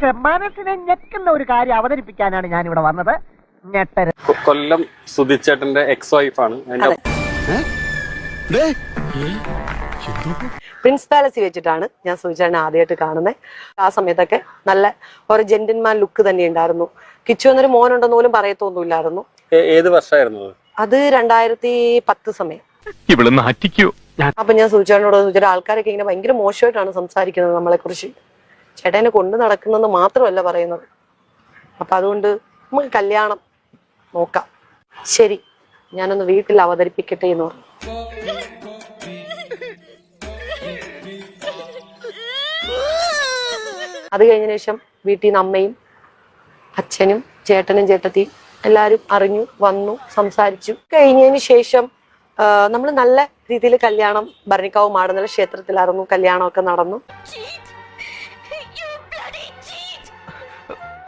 പക്ഷെ മനസ്സിനെ ഞെക്കുന്ന ഒരു കാര്യം അവതരിപ്പിക്കാനാണ് ഞാൻ ഇവിടെ വന്നത്. കൊല്ലം സുധിച്ചേട്ടന്റെ എക്സ് വൈഫാണ്. പ്രിൻസ് പാലസിൽ വെച്ചിട്ടാണ് ഞാൻ സുധിച്ചേട്ടനെ ആദ്യമായിട്ട് കാണുന്നത്. ആ സമയത്തൊക്കെ നല്ല ഒരു ജെന്റിൽമാൻ ലുക്ക് തന്നെ ഉണ്ടായിരുന്നു. കിച്ചു എന്നൊരു മോനുണ്ടെന്ന് പോലും പറയത്തൊന്നുമില്ലായിരുന്നു. ഏത് വർഷമായിരുന്നു അത്? 2010 സമയം. അപ്പൊ ഞാൻ സുധിച്ചേട്ടനോട് ചോദിച്ചാൽ ആൾക്കാരൊക്കെ ഇങ്ങനെ ഭയങ്കര മോശമായിട്ടാണ് സംസാരിക്കുന്നത് നമ്മളെ കുറിച്ച്. ചേട്ടനെ കൊണ്ട് നടക്കുന്നെന്ന് മാത്രമല്ല പറയുന്നത്. അപ്പൊ അതുകൊണ്ട് നമുക്ക് കല്യാണം നോക്കാം. ശരി, ഞാനൊന്ന് വീട്ടിൽ അവതരിപ്പിക്കട്ടെ എന്ന് പറഞ്ഞു. അത് കഴിഞ്ഞ ശേഷം വീട്ടിൽ നിന്ന് അമ്മയും അച്ഛനും ചേട്ടനും ചേട്ടത്തിയും എല്ലാവരും അറിഞ്ഞു, വന്നു, സംസാരിച്ചു. കഴിഞ്ഞതിന് ശേഷം നമ്മൾ നല്ല രീതിയിൽ കല്യാണം ഭരണിക്കാവ് മാടന്നല ക്ഷേത്രത്തിലായിരുന്നു. കല്യാണമൊക്കെ നടന്നു.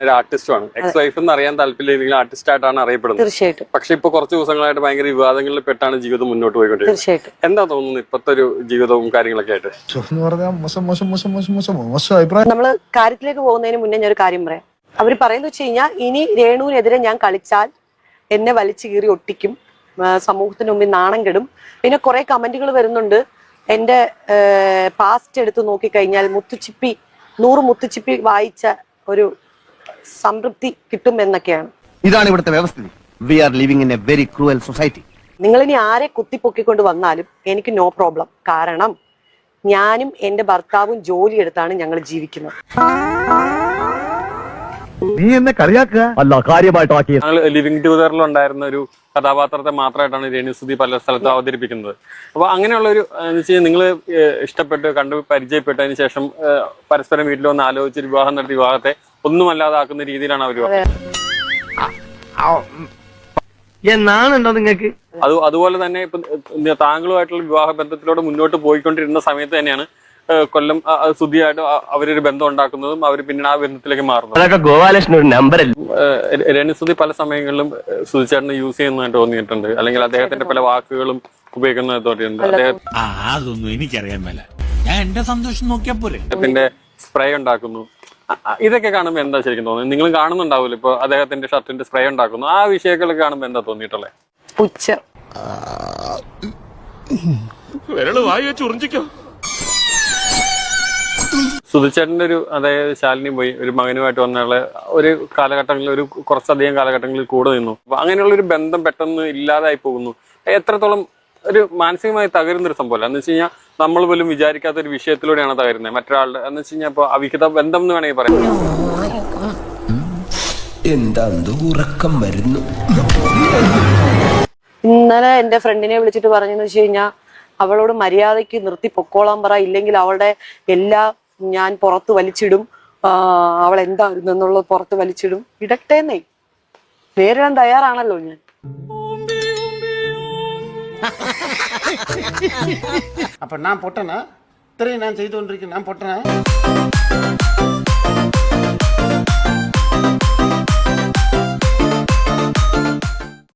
ഒരു ആർട്ടിസ്റ്റുമാണ്. എക്സ് വൈഫ് എന്ന് അറിയാൻ താല്പര്യം ആർട്ടിസ്റ്റ് ആയിട്ടാണ് അറിയപ്പെടുന്നത്. തീർച്ചയായിട്ടും. പക്ഷെ ഇപ്പൊ കുറച്ച് ദിവസങ്ങളായിട്ട് ഭയങ്കര വിവാദങ്ങളിൽ പെട്ടാണ് ജീവിതം മുന്നോട്ട് പോയിക്കൊണ്ടിരിക്കുന്നത്. തീർച്ചയായിട്ടും. എന്താ തോന്നുന്നു ഇപ്പത്തെ ഒരു ജീവിതവും കാര്യങ്ങളൊക്കെ ആയിട്ട്? നമ്മള് കാര്യത്തിലേക്ക് പോകുന്നതിന് മുന്നേ ഞാൻ ഒരു കാര്യം പറയാം. അവര് പറയുന്നത് വെച്ച് കഴിഞ്ഞാൽ ഇനി രേണുവിനെതിരെ ഞാൻ കളിച്ചാൽ എന്നെ വലിച്ചു കീറി ഒട്ടിക്കും, സമൂഹത്തിന് മുമ്പിൽ നാണം കെടും. പിന്നെ കുറെ കമന്റുകൾ വരുന്നുണ്ട്. എന്റെ പാസ്റ്റ് എടുത്ത് നോക്കിക്കഴിഞ്ഞാൽ 100 മുത്തുച്ചിപ്പി വായിച്ച ഒരു സംതൃപ്തി കിട്ടും എന്നൊക്കെയാണ്. ഇതാണ് ഇവിടുത്തെ വ്യവസ്ഥിതി. We are living in a very cruel society. നിങ്ങൾ ഇനി ആരെ കുത്തിപ്പൊക്കിക്കൊണ്ട് വന്നാലും എനിക്ക് നോ പ്രോബ്ലം. കാരണം ഞാനും എന്റെ ഭർത്താവും ജോലിയെടുത്താണ് ഞങ്ങൾ ജീവിക്കുന്നത്. നീ എന്നെ കളിയാക്കുക അല്ല, കാര്യമായിട്ട് ലിവിംഗ് ടുഗദറിൽ ഉണ്ടായിരുന്ന ഒരു കഥാപാത്രത്തെ മാത്രമായിട്ടാണ് രേണുസുതി പല സ്ഥലത്തും അവതരിപ്പിക്കുന്നത്. അപ്പൊ അങ്ങനെയുള്ള ഒരു നിങ്ങൾ ഇഷ്ടപ്പെട്ട് കണ്ടു പരിചയപ്പെട്ടതിന് ശേഷം പരസ്പരം വീട്ടിൽ വന്ന് ആലോചിച്ച് വിവാഹം നടത്തി വിവാഹത്തെ ഒന്നുമല്ലാതാക്കുന്ന രീതിയിലാണ് അവർ. എന്നാണുണ്ടോ നിങ്ങൾക്ക്? അതുപോലെ തന്നെ ഇപ്പൊ താങ്കളുമായിട്ടുള്ള വിവാഹ ബന്ധത്തിലൂടെ മുന്നോട്ട് പോയിക്കൊണ്ടിരുന്ന സമയത്ത് തന്നെയാണ് കൊല്ലം സുധിയായിട്ട് അവരൊരു ബന്ധം ഉണ്ടാക്കുന്നതും അവർ പിന്നീട് ആ ബന്ധത്തിലേക്ക് മാറുന്നത്. രേണുസുതി പല സമയങ്ങളിലും സുധിച്ചേട്ടനെ യൂസ് ചെയ്യുന്നതായിട്ട് തോന്നിയിട്ടുണ്ട്, അല്ലെങ്കിൽ അദ്ദേഹത്തിന്റെ പല വാക്കുകളും ഉപയോഗിക്കുന്നത് തോന്നിയിട്ടുണ്ട്. അതൊന്നും എനിക്കറിയാൻ മേല, ഞാൻ എന്റെ സന്തോഷം നോക്കിയാ പോരെ. അദ്ദേഹത്തിന്റെ സ്പ്രേ ഉണ്ടാക്കുന്നു. ഇതൊക്കെ കാണുമ്പോൾ എന്താ ശരിക്കും തോന്നുന്നത്? നിങ്ങൾ കാണുന്നുണ്ടാവില്ല ഇപ്പൊ അദ്ദേഹത്തിന്റെ ഷർട്ടിന്റെ സ്പ്രേ ഉണ്ടാക്കുന്നു. ആ വിഷയങ്ങളൊക്കെ കാണുമ്പോ എന്താ തോന്നിയിട്ടുള്ളത്? പുച്ഛം. സുധിച്ചേട്ടന്റെ ഒരു, അതായത് ശാലിനി പോയി ഒരു മകനുമായിട്ട് വന്നുള്ള ഒരു കാലഘട്ടങ്ങളിൽ, ഒരു കുറച്ചധികം കാലഘട്ടങ്ങളിൽ കൂടെ നിന്നു. അപ്പൊ അങ്ങനെയുള്ള ഒരു ബന്ധം പെട്ടെന്ന് ഇല്ലാതായി പോകുന്നു. എത്രത്തോളം ഒരു മാനസികമായി തകരുന്ന ഒരു സംഭവമല്ല എന്ന് വെച്ച് കഴിഞ്ഞാൽ നമ്മൾ പോലും വിചാരിക്കാത്ത ഒരു വിഷയത്തിലൂടെയാണ് തകരുന്നത് മറ്റൊരാളുടെ. എന്ന് വെച്ച് കഴിഞ്ഞാൽ ഇപ്പൊ അവിഹിത ബന്ധം എന്ന് വേണമെങ്കിൽ പറയാം. എന്താ ഉറക്കം വരുന്നു. ഇന്നലെ എന്റെ ഫ്രണ്ടിനെ വിളിച്ചിട്ട് പറഞ്ഞെന്ന് വെച്ച് കഴിഞ്ഞാൽ അവളോട് മര്യാദയ്ക്ക് നിർത്തി പൊക്കോളാൻ പറ, ഇല്ലെങ്കിൽ അവളുടെ എല്ലാം ഞാൻ പുറത്ത് വലിച്ചിടും, അവൾ എന്തായിരുന്നു എന്നുള്ളത് പുറത്ത് വലിച്ചിടും. ഇടട്ടേന്നേ, നേരിടാൻ തയ്യാറാണല്ലോ ഞാൻ. அப்ப நான் பொட்டனா? இத்தனையும் நான் செய்து கொண்டிருக்கேன். நான் பொட்டனா?